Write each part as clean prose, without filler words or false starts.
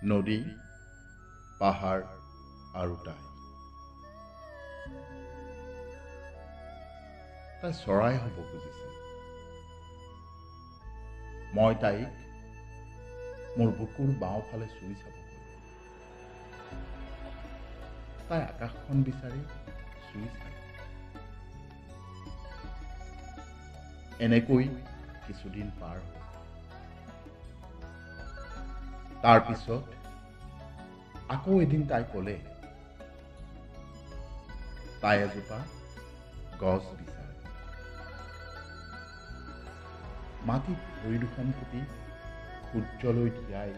নদী, পাহাৰ আৰু তাই। তাই চৰাই হ'ব খুজিছিল। মই তাইক মোৰ বুকুৰ বাওঁফালে চুই চাব গ'লো। তাই আকাশখন বিচাৰি চুই চাই। এনেকৈ কিছুদিন পাৰ হ'ল। তাৰ পিছত আকৌ এদিন তাই ক'লে, তাই এজোপা গছ বিচাৰে। মাটিত ভৰি দুখন পুতি সূৰ্যলৈ ধিয়াই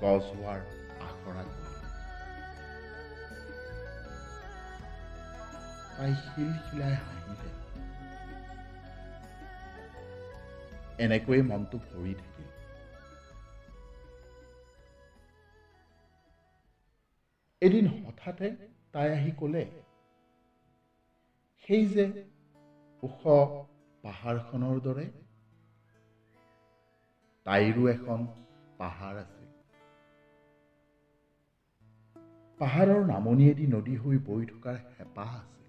গছ হোৱাৰ আখৰা কৰিলে। তাই শিলশিলাই হাঁহিলে। এনেকৈয়ে মনটো ভৰি থাকিল। এদিন হঠাতে তাই আহি ক'লে, সেই যে ওখ পাহাৰখনৰ দৰে তাইৰো এখন পাহাৰ আছে। পাহাৰৰ নামনিয়েদি নদী হৈ বৈ থকাৰ হেঁপাহ আছে।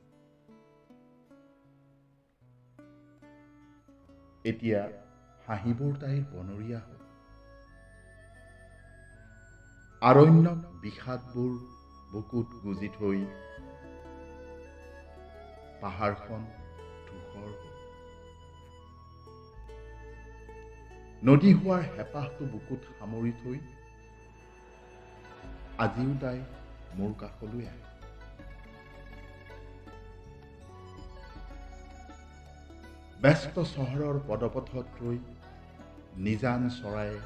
এতিয়া হাঁহিবোৰ তাইৰ বনৰীয়া হ'ল। আৰণ্যক বিষাদবোৰ বুকুত গুজি থৈ পাহাৰখন ধূসৰ হ'ল। নদী হোৱাৰ হেঁপাহটো বুকুত সামৰি থৈ আজিও তাই মোৰ কাষলৈ আহে। ব্যস্ত চহৰৰ পদপথত ৰৈ নিজান চৰায়ে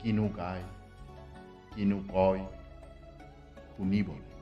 কিনো গায়, কিনো কয় শুনিবলৈ।